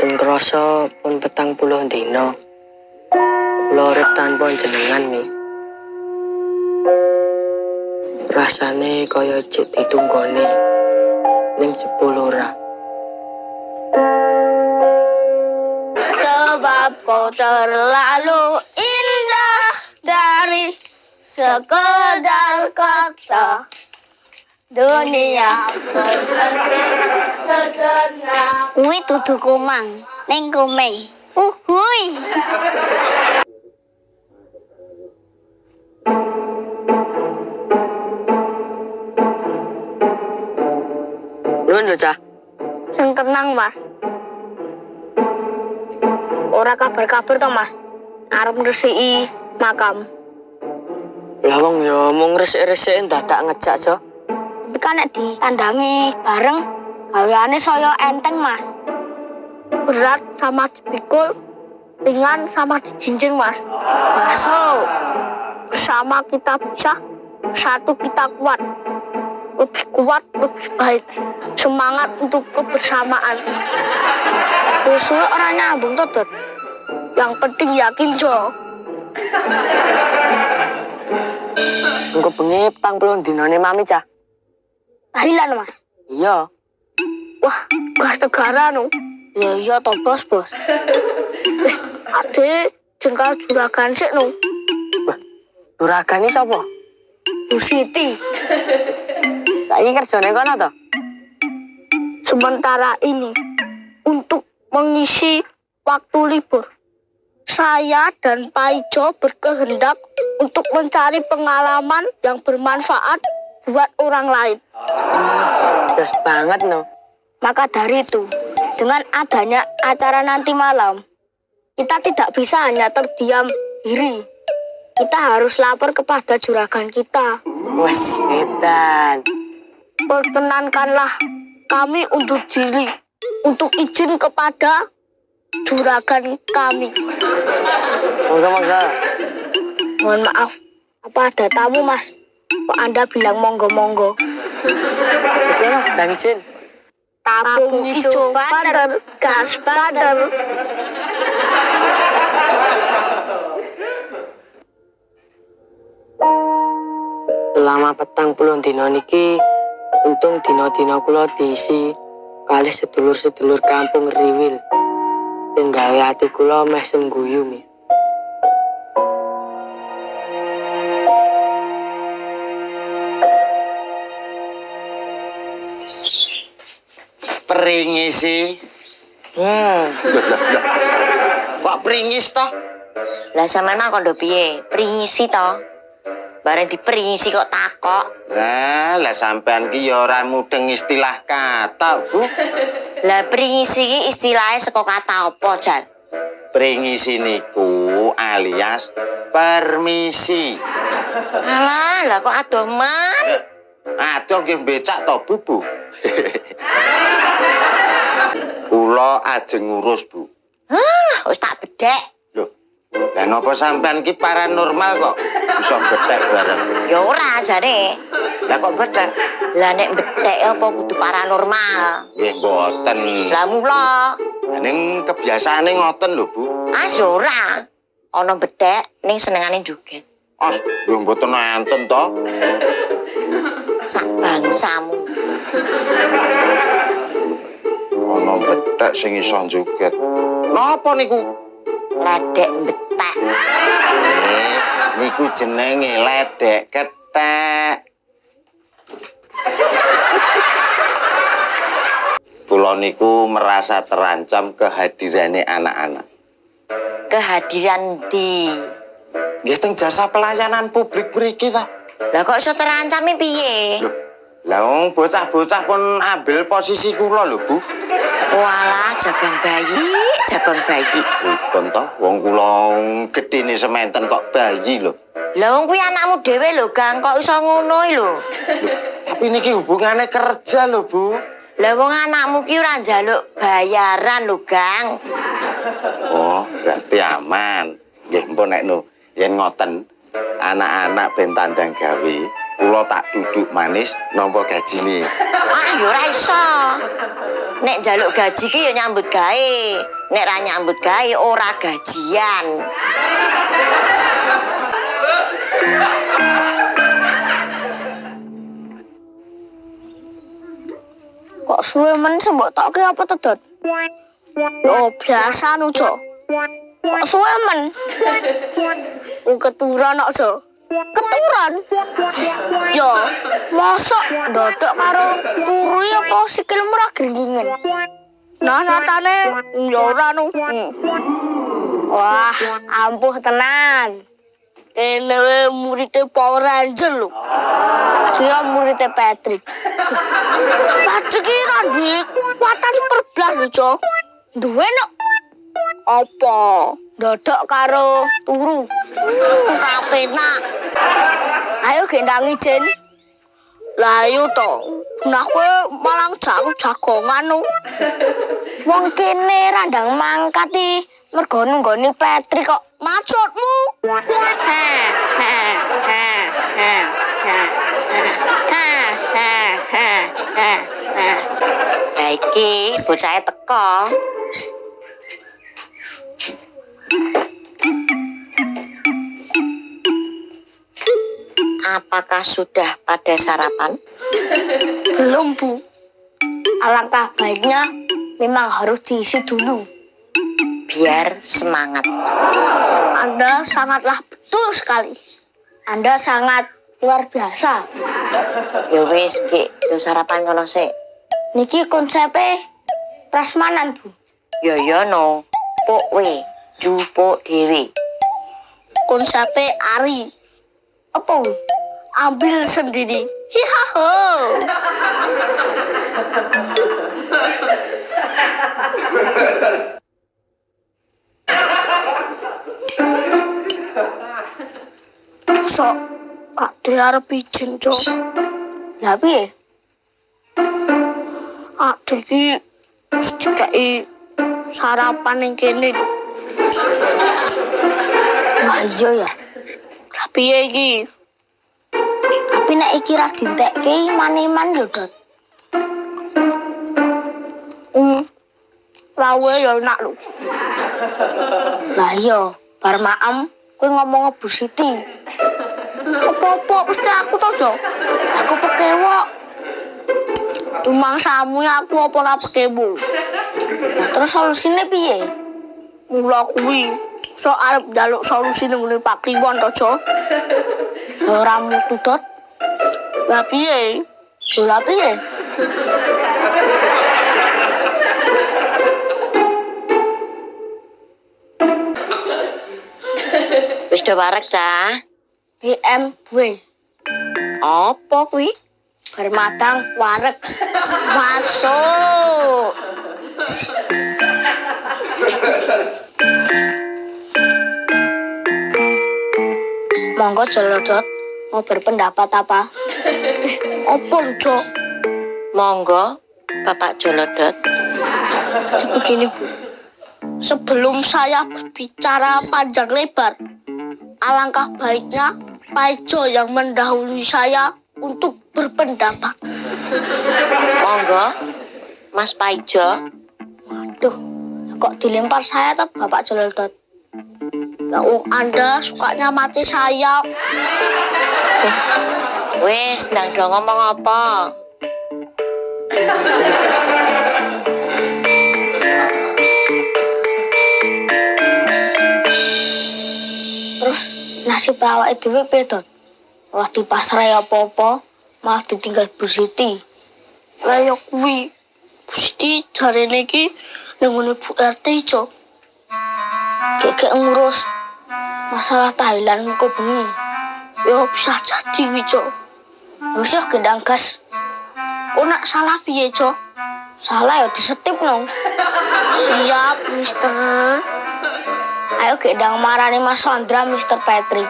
Boten krasa pun 40 dina. Kula urip tanpa jenengan mi. Rasane kaya jek ditunggoni ning jebul ora. Sebab kau terlalu indah dari sekedar kata. Dunia berhenti sejenak. Kuwi dudu kumang, ning kumeng. Uhuy. Nuwun lho, Cah. Sing tenang, Mas. Ora kabar-kabar to, Mas. Arep ngresiki makam. Lah wong ya mung resik-resik dadak ngejak, Jo. Tapi kan nek ditandangi bareng, gaweane saya enteng, Mas. Berat sama dipikul, ringan sama dijinjing, Mas. Masuk. Bersama kita bisa, satu kita kuat. Lebih kuat, lebih baik. Semangat untuk kebersamaan. Suwe orang nyambung, Tut. Yang penting yakin, Jo. Engko bengi 40 dinane Mami, Cah. Tahilan, Mas. Iya. Wah, gas negara, no. Ya iya toh, Bos. Ade jengkal juragan sik, no. Juragane sapa? Bu Siti. Saiki kerjane kono to? Sementara ini, untuk mengisi waktu libur, saya dan Pak Ijo berkehendak untuk mencari pengalaman yang bermanfaat buat orang lain. Terus banget, no. Maka dari itu, dengan adanya acara nanti malam, kita tidak bisa hanya terdiam diri. Kita harus lapor kepada juragan kita. Wes, edan. Perkenankanlah kami untuk izin kepada juragan kami. Monggo. Mohon maaf, apa ada tamu, Mas? Kok Anda bilang monggo-monggo? Wis ngono, ndang izin. Tabung ijo pander, gas pander. Selama 40 dina niki, untung dina-dina kula diisi kalih sedulur-sedulur kampung Riwil. Sing gawe ati kula meh sengguyu mi. Pringisi. Wah, Kok pringis toh? Lah sampean mah kondo piye? Pringisi to. Bareng dipringisi kok takok. Lah sampean ki ya ora mudeng istilah kata, Bu. Lah pringisi ki istilahnya saka kata apa, Jan? Pringisi niku alias permisi. Alah, lah kok adoman? Adoh nggih becak to, Bu. Kula ajeng ngurus, Bu. Hah, wis tak bedhek. Loh, lah napa sampean ki paranormal kok bisa bedhek bareng? Ya ora jare. Lah kok bedhek? Lah nek bedhek apa kudu paranormal? Nggih mboten. Lah mula. Ning kebiasaane ngoten lho, Bu. Ya ora. Ana bedhek ning senengane joget. As, lho mboten enten to. Sak bangsamu. Ana bedhek sing iso joget. Napa niku? Ledek betek. Niku jenenge ledek kethek. Kula niku merasa terancam kehadirannya anak-anak. Kehadiran di. Nggih teng jasa pelayanan publik mriki ta. Lah kok iso terancam piye? Loh, lah wong bocah-bocah pun ambil posisi kula lho, Bu. Walah, jabang bayi. Bukan toh, wong kula gedene sementen kok bayi lho. Lah wong kuwi anakmu dhewe lho, Gang, kok iso ngono lho. Loh, tapi niki hubungane kerja lho, Bu. Lah wong anakmu ki ora njaluk bayaran lho, Gang. Oh, berarti aman. Nggih, mpun nek no, yen ngoten, anak-anak ben tandang gawe, kula tak duduk manis nampa gajine. Ah, ya ora iso. Nek jaluk gaji ki ya nyambut gawe. Nek ra nyambut gawe ora gajian. Kok suwe men sembok tokke apa to, Dot? Oh, biasa nu, Jo. Kok suwe men? Keturunan kok, Jo. Keturunan? Yo, mosok ndodok karo turu apa sikilmu ra gringingan? Nah, nyatane yo ora nu. Wah, ampuh tenan. Kene muridé Power Ranger lho. Kira muridé Patrick. Patrick ki ra duwe kekuatan super blas lho, Jo. Duwe no. Apa? Dodok karo turu. Kapenak. Ayo gendang ijen. Lah ayo to. Nah kowe malang jagongan no. Wong kene randang mangkati mergo nunggoni Patrick kok. Maksudmu? Lah iki bocahe teko. Apakah sudah pada sarapan? Belum, Bu. Alangkah baiknya memang harus diisi dulu. Biar semangat. Anda sangatlah betul sekali. Anda sangat luar biasa. Ya wis, Ki, yo sarapan kono sik. Niki konsepnya prasmanan, Bu. Ya no. Pok we, jupuk dhewe. Konsepnya Ari. Apa? Bu? Ambil sendiri. Hihaho. Sok, ade arep ijen, Cok. Lah piye? Ade iki wis dikai sarapan ning kene lho. Wah iya ya. Lah piye iki? Tapi nek iki ras ditekke man-man lho, Dot. Lawe ya enak lho. Lah iya, bar maem kowe ngomong Bu Siti. Apa-apa mesti aku to, Jo. Aku pekewok. Umang samu aku apa ora pekewu. Nah, terus solusine piye? Mula kuwi sok arep njaluk solusine ngene Pak Kliwon to, Jo. Ora mutu, Dot. Lah piye? Lah piye? Wis do warek, Cah. BMW. Apa kuwi? Bermatang wareg. Masuk. Monggo Jolodot, mau berpendapat apa? Apa lu, Jo? Monggo, Bapak Jolodot. Begini, Bu. Sebelum saya berbicara panjang lebar, alangkah baiknya Paijo yang mendahului saya untuk berpendapat. Monggo, Mas Paijo. Waduh, kok dilempar saya tuh Bapak Jolodot? Ya, Anda sukanya mati saya. Wis, ndang do ngomong apa? Terus nasib awake dhewe piye, Dot? Ora dipasrai apa-apa, malah ditinggal Bu Siti. Lah ya kuwi. Bu Siti jarene iki nang ngene Bu RT, Jo. Kek ngurus masalah Thailand muka bengi. Ya bisa jadi kuwi, Jo. Wis yo gendang gas. Kok nak salah piye, Jo? Salah ya disetip no. Siap, Mister. Ayo gendang marani Mas Sondra, Mister Patrick.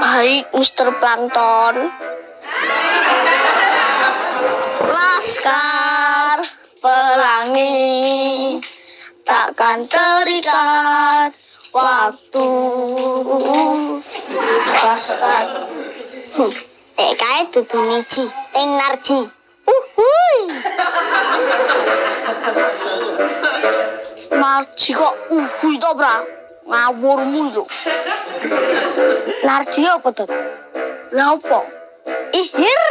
Baik, Mister Plankton. Laskar pelangi takkan terikat waktu. Laskar. Kae dudu niji, teng narji. Narji kok uhui to, Bra? Ngawurmu lho. Narji apa tuh? Lah apa? Ihir.